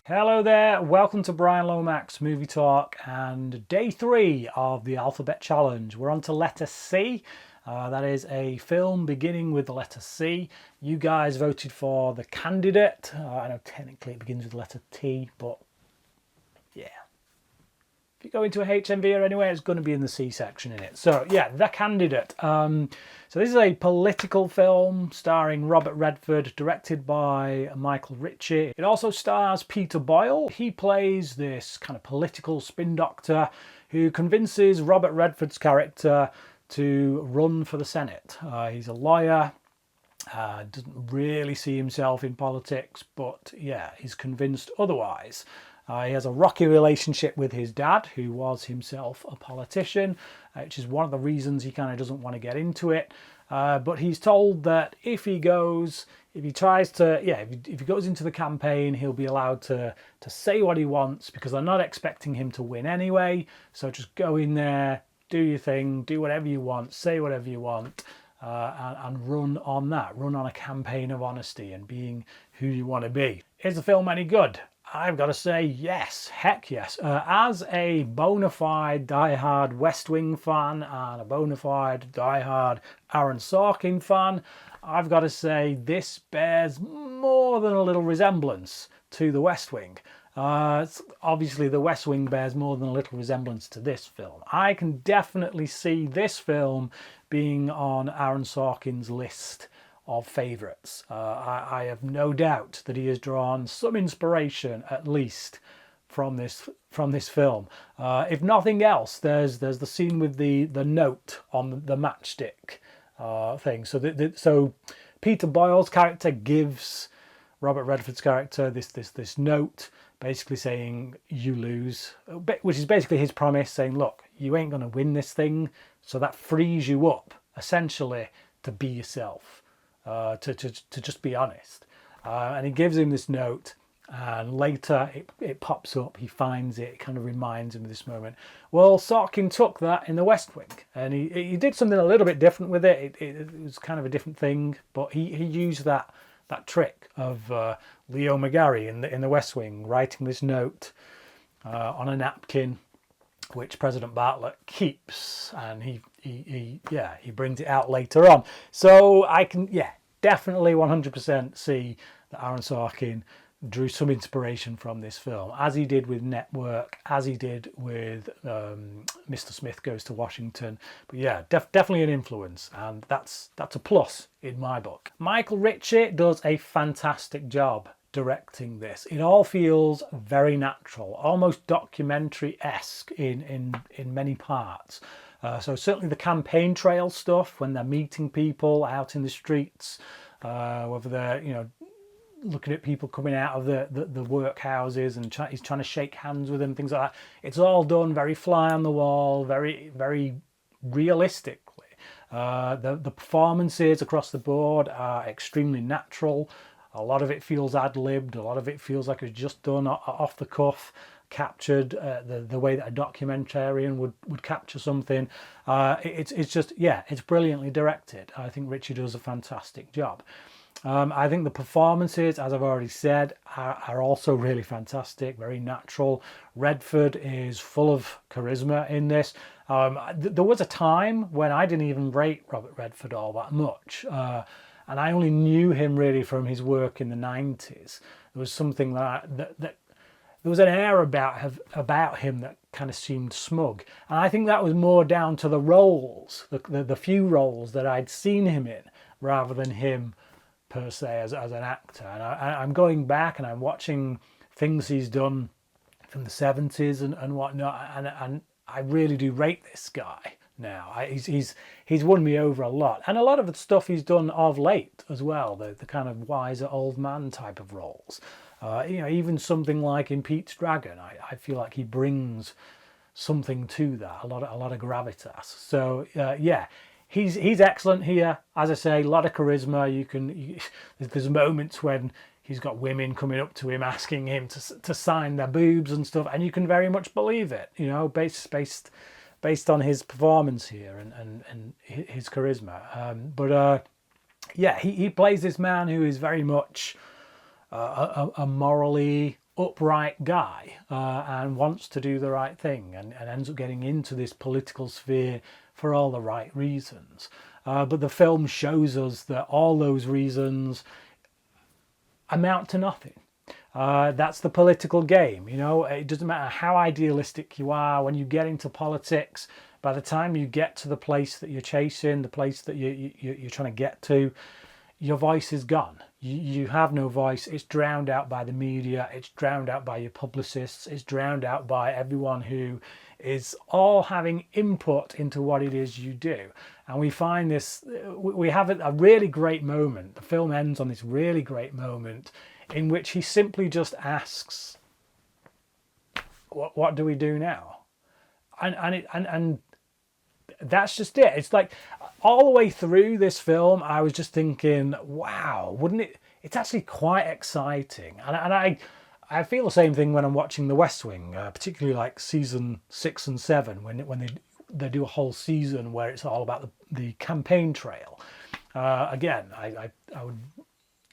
Hello there, welcome to Bryan Lomax Movie Talk and day 3 of the Alphabet Challenge. We're on to letter C. That is a film beginning with the letter C. You guys voted for the candidate. I know technically it begins with the letter T, but yeah. If you go into a HMV or anywhere, it's going to be in the C section in it. So yeah, the candidate. So this is a political film starring Robert Redford, directed by Michael Ritchie. It also stars Peter Boyle. He plays this kind of political spin doctor who convinces Robert Redford's character to run for the Senate. He's a lawyer. Doesn't really see himself in politics, but yeah, he's convinced otherwise. He has a rocky relationship with his dad, who was himself a politician, which is one of the reasons he kind of doesn't want to get into it. But he's told that if he goes into the campaign, he'll be allowed to say what he wants because they're not expecting him to win anyway. So just go in there, do your thing, do whatever you want, say whatever you want. And run on that. Run on a campaign of honesty and being who you want to be. Is the film any good? I've got to say yes, heck yes. As a bona fide die-hard West Wing fan and a bona fide die-hard Aaron Sorkin fan, I've got to say this bears more than a little resemblance to the West Wing. Obviously the West Wing bears more than a little resemblance to this film. I can definitely see this film being on Aaron Sorkin's list of favourites. I have no doubt that he has drawn some inspiration, at least, from this film. If nothing else, there's the scene with the note on the matchstick thing. So Peter Boyle's character gives Robert Redford's character this note, basically saying you lose, which is basically his promise, saying, look, you ain't going to win this thing, so that frees you up essentially to be yourself. To just be honest. And he gives him this note, and later it pops up, he finds it, kind of reminds him of this moment. Well, Sorkin took that in the West Wing, and he did something a little bit different with it. It was kind of a different thing, but he used that trick of Leo McGarry in the West Wing, writing this note on a napkin, which President Bartlett keeps, and he brings it out later on. So I can definitely 100% see that Aaron Sorkin drew some inspiration from this film, as he did with Network, as he did with Mr. Smith Goes to Washington. But yeah, definitely an influence, and that's a plus in my book. Michael Ritchie does a fantastic job directing this. It all feels very natural, almost documentary-esque in many parts. So certainly the campaign trail stuff, when they're meeting people out in the streets, whether they're looking at people coming out of the workhouses and he's trying to shake hands with them, things like that. It's all done very fly on the wall, very very realistically. The performances across the board are extremely natural. A lot of it feels ad-libbed, a lot of it feels like it's just done off the cuff, captured the way that a documentarian would capture something. It's brilliantly directed. I think Ritchie does a fantastic job. I think the performances, as I've already said, are also really fantastic, very natural. Redford is full of charisma in this. There was a time when I didn't even rate Robert Redford all that much. And I only knew him really from his work in the 90s. There was something that there was an air about him that kind of seemed smug. And I think that was more down to the roles, the few roles that I'd seen him in, rather than him per se as an actor. And I'm going back and I'm watching things he's done from the 70s and whatnot, and I really do rate this guy now. He's won me over a lot, and a lot of the stuff he's done of late as well, the kind of wiser old man type of roles. Even something like in Pete's Dragon, I feel like he brings something to that, a lot of gravitas. So he's excellent here. As I say, a lot of charisma. There's moments when he's got women coming up to him asking him to sign their boobs and stuff, and you can very much believe it. Based on his performance here and his charisma. He plays this man who is very much a morally upright guy and wants to do the right thing and ends up getting into this political sphere for all the right reasons. But the film shows us that all those reasons amount to nothing. That's the political game. It doesn't matter how idealistic you are. When you get into politics, by the time you get to the place that you're chasing, the place that you're trying to get to, your voice is gone. You have no voice. It's drowned out by the media. It's drowned out by your publicists. It's drowned out by everyone who is all having input into what it is you do. And we find this, we have a really great moment. The film ends on this really great moment in which he simply just asks, what do we do now? And that's just it. It's like all the way through this film, I was just thinking, wow, wouldn't it? It's actually quite exciting. And I feel the same thing when I'm watching The West Wing, particularly like season 6 and 7, when they do a whole season where it's all about the campaign trail. Again, I would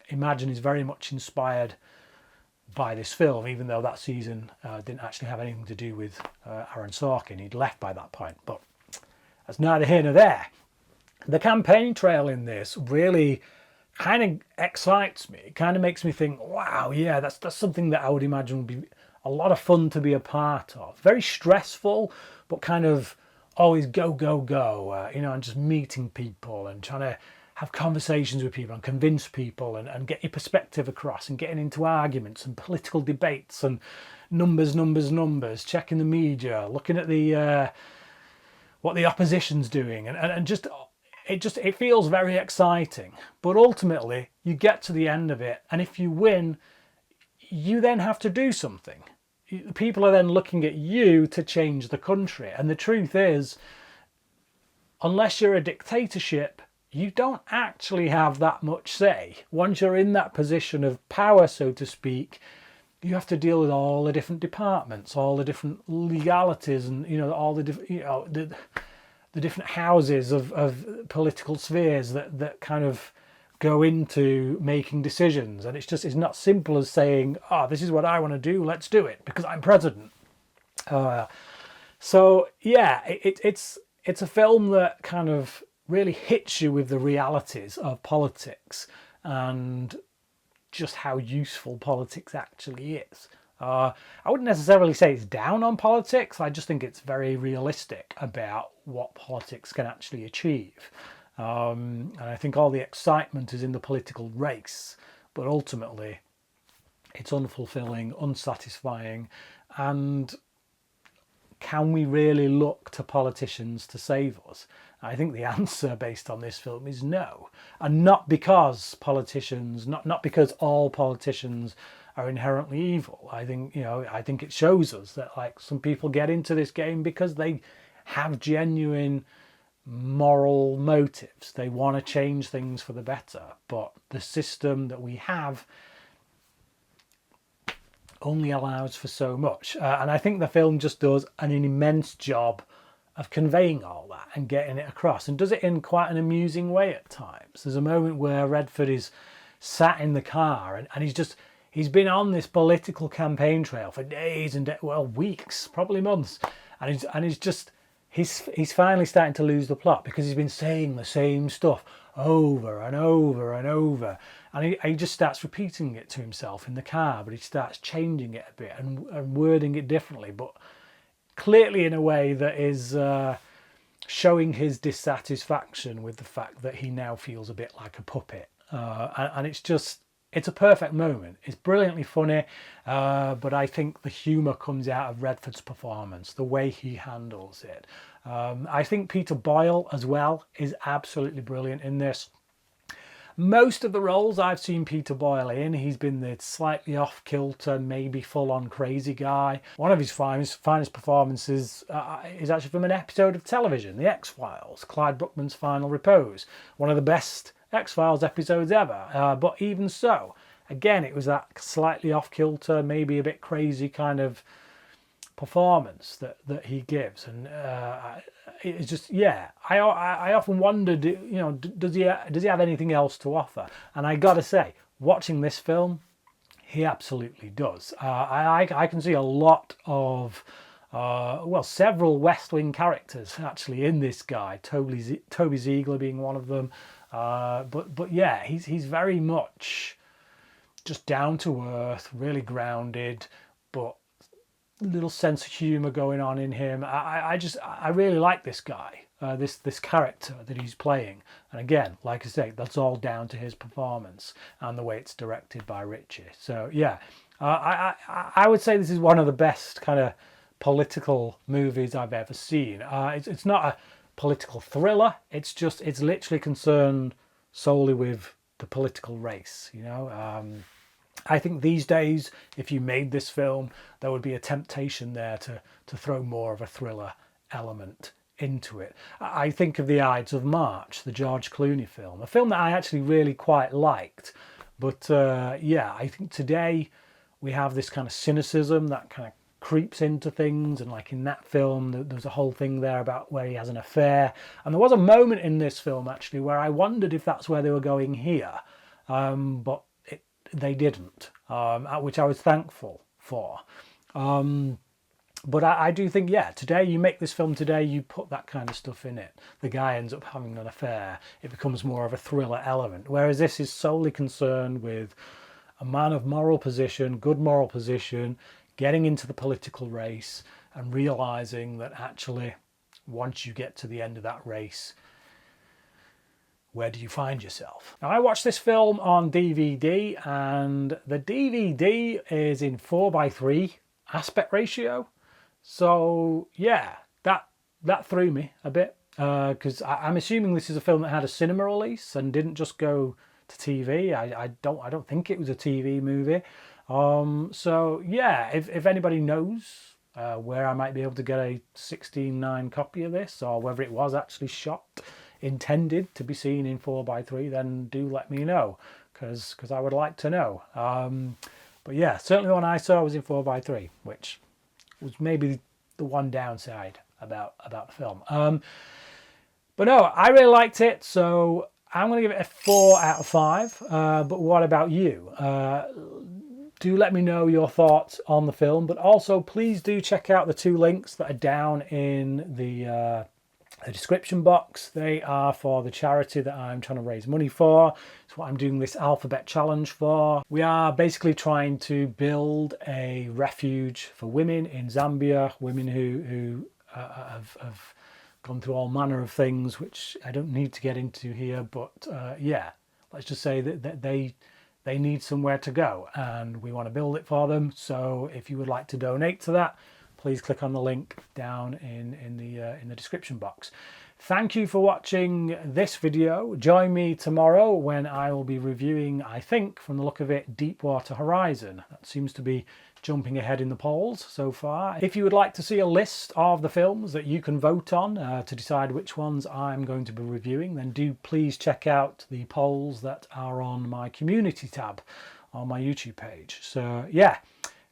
imagine is very much inspired by this film, even though that season didn't actually have anything to do with Aaron Sorkin. He'd left by that point, but that's neither here nor there. The campaign trail in this really kind of excites me. It kind of makes me think, wow, yeah, that's something that I would imagine would be a lot of fun to be a part of. Very stressful, but kind of always go, and just meeting people and trying to have conversations with people and convince people and get your perspective across and getting into arguments and political debates and numbers, checking the media, looking at the what the opposition's doing and just it feels very exciting. But ultimately you get to the end of it, and if you win, you then have to do something. People are then looking at you to change the country, and the truth is, unless you're a dictatorship, you don't actually have that much say. Once you're in that position of power, so to speak, you have to deal with all the different departments, all the different legalities, and all the different the different houses of political spheres that kind of go into making decisions. And it's not simple as saying, this is what I want to do, let's do it because I'm president. So yeah, it's a film that kind of really hits you with the realities of politics and just how useful politics actually is. I wouldn't necessarily say it's down on politics. I just think it's very realistic about what politics can actually achieve. And I think all the excitement is in the political race, but ultimately it's unfulfilling, unsatisfying, and can we really look to politicians to save us? I think the answer based on this film is no. And not because politicians, not because all politicians are inherently evil. I think it shows us that some people get into this game because they have genuine moral motives. They want to change things for the better, but the system that we have only allows for so much. And I think the film just does an immense job of conveying all that and getting it across, and does it in quite an amusing way at times. There's a moment where Redford is sat in the car and he's been on this political campaign trail for days and weeks, probably months, and he's finally starting to lose the plot because he's been saying the same stuff over and over and over, and he just starts repeating it to himself in the car, but he starts changing it a bit and wording it differently, but clearly in a way that is showing his dissatisfaction with the fact that he now feels a bit like a puppet, and it's a perfect moment. It's brilliantly funny, but I think the humour comes out of Redford's performance, the way he handles it. I think Peter Boyle as well is absolutely brilliant in this. Most of the roles I've seen Peter Boyle in, he's been the slightly off-kilter, maybe full-on crazy guy. One of his finest performances is actually from an episode of television, The X-Files, Clyde Bruckman's Final Repose. One of the best X-Files episodes ever, but even so, again, it was that slightly off-kilter, maybe a bit crazy kind of performance that he gives, and it's just, yeah, I often wondered, does he have anything else to offer? And I gotta say, watching this film, He absolutely does. I can see a lot of, well, several West Wing characters actually in this guy. Toby Ziegler being one of them. But yeah, he's very much just down to earth, really grounded, but little sense of humour going on in him. I really like this guy, this character that he's playing. And again, like I say, that's all down to his performance and the way it's directed by Ritchie. So yeah, I would say this is one of the best kind of political movies I've ever seen. It's not a political thriller. It's literally concerned solely with the political race. You know. I think these days, if you made this film, there would be a temptation there to throw more of a thriller element into it. I think of The Ides of March, the George Clooney film, a film that I actually really quite liked. But yeah, I think today we have this kind of cynicism that kind of creeps into things, and like in that film there's a whole thing there about where he has an affair, and there was a moment in this film actually where I wondered if that's where they were going here, but they didn't, which I was thankful for. But I do think, yeah, today you make this film today, you put that kind of stuff in it. The guy ends up having an affair. It becomes more of a thriller element. Whereas this is solely concerned with a man of moral position, good moral position, getting into the political race and realising that actually once you get to the end of that race, where do you find yourself? Now, I watched this film on DVD, and the DVD is in 4:3 aspect ratio. So yeah, that threw me a bit, because I'm assuming this is a film that had a cinema release and didn't just go to TV. I don't think it was a TV movie. So yeah, if anybody knows where I might be able to get a 16:9 copy of this, or whether it was actually shot intended to be seen in 4:3, then do let me know, because I would like to know. But yeah, certainly the one I saw was in 4:3, which was maybe the one downside about the film. But no, I really liked it, so I'm going to give it a 4 out of 5. But what about you? Do let me know your thoughts on the film, but also please do check out the 2 links that are down in the description box. They are for the charity that I'm trying to raise money for. It's what I'm doing this alphabet challenge for. We are basically trying to build a refuge for women in Zambia, women who have gone through all manner of things, which I don't need to get into here, but yeah, let's just say that they need somewhere to go and we want to build it for them. So if you would like to donate to that, please click on the link down in the description box. Thank you for watching this video. Join me tomorrow when I will be reviewing, I think, from the look of it, Deepwater Horizon. That seems to be jumping ahead in the polls so far. If you would like to see a list of the films that you can vote on to decide which ones I'm going to be reviewing, then do please check out the polls that are on my community tab on my YouTube page. So yeah,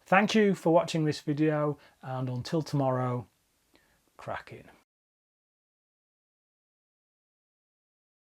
thank you for watching this video, and until tomorrow, crack in.